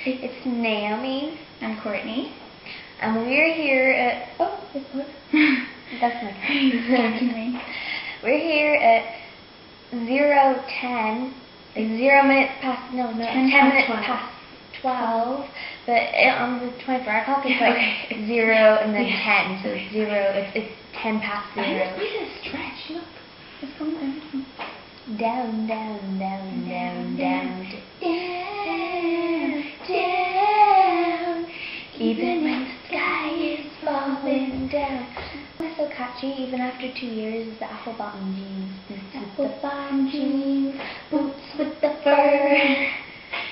It's Naomi. I'm Courtney. And we're here at... Oh, this book. That's my me. We're here at 0:10. 0 minutes past... No, 10 minutes past 12. But on the 24-hour clock, it's like 0 and then 10. So it's 0. It's 10 past 0. This is stretch. Look. It's going down. Down. Even when the sky is falling down. It's so catchy, even after 2 years, is the apple bottom jeans. Apple bottom jeans, boots with the fur,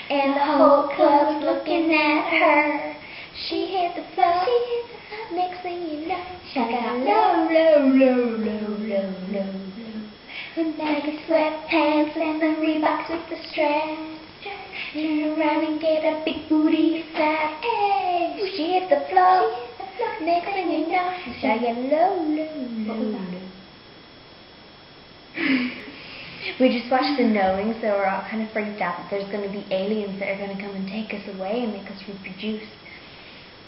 and the whole club's looking at her. She hit the floor, next thing you know, she got low. And baggy sweatpants and the Reeboks with the straps. Turn around and get a big booty slap. Hey, she hit the floor. Next thing you know, she got low. We just watched The Knowing, so we're all kind of freaked out that there's going to be aliens that are going to come and take us away and make us reproduce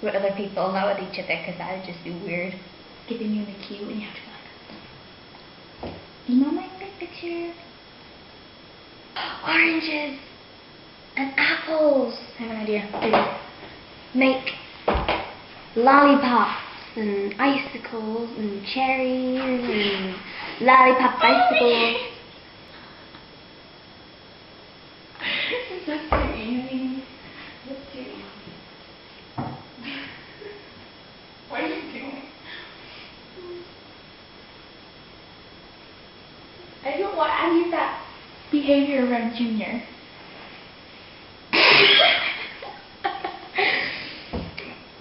with other people, not with each other, because that would just be weird. Giving you the cue and you have to go like, you know my big picture? Oranges and apples. I have an idea. Make lollipops and icicles and cherries and lollipop icicles. This is so easy. Let's do it. What are you doing? I don't want any of that behavior around Junior.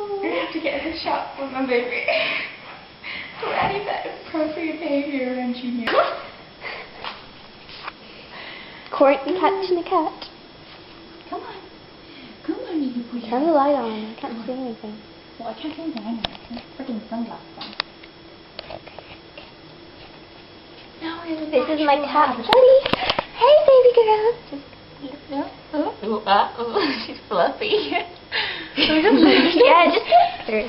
I have to get a shot for my baby. Don't any of that appropriate behavior around Junior. Courtney catching a cat. Come on, you put Turn the light on. I can't see anything. Well, I can't see anything anyway. I have freaking sunglasses on. Now we're in the This is my cat, Buddy. Hey, baby girl. She's fluffy. Yeah, just her.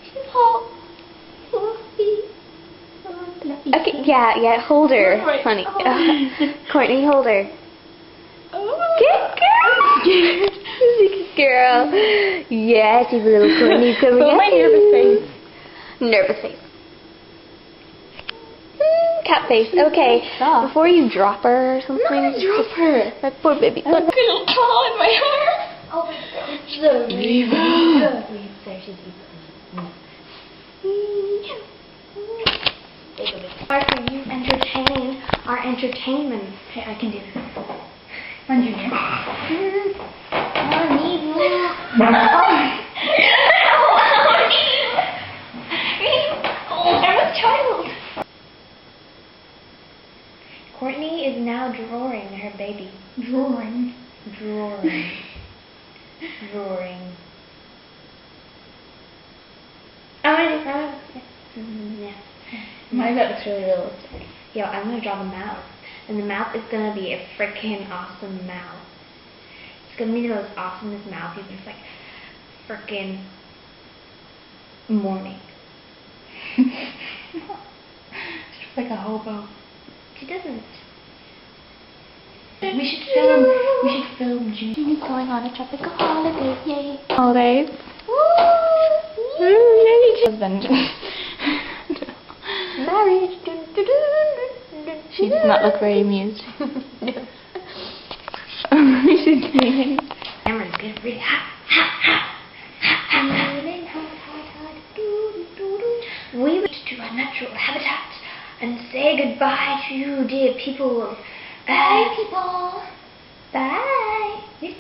She's hot. Fluffy. Okay, yeah, hold her, Right. honey. Courtney, hold her. Good girl. Good girl. Yes, you little Courtney. Come But my nervous face. Nervous face. Cat face. Okay. Stop. Before you drop her or something. I'm not gonna drop her. That poor baby. I'm gonna claw in my hair. Oh my god. Slowly. There she's Why are you entertaining our entertainment? Okay, I can do this. Run, Junior. I'm a child. Courtney is now drawing her baby. Drawing. Yeah. My vet looks really realistic. Yo, I'm gonna draw the mouth. And the mouth is gonna be a freaking awesome mouth. It's gonna be the most awesomest mouth you've just like freaking morning. She's like a hobo. She doesn't. We should film Junior going on a tropical holiday. Yay. Holidays. Husband. Marriage. She does not look very amused. Camera's good, really hot. We went to our natural habitat and say goodbye to you, dear people. Bye, people. Bye.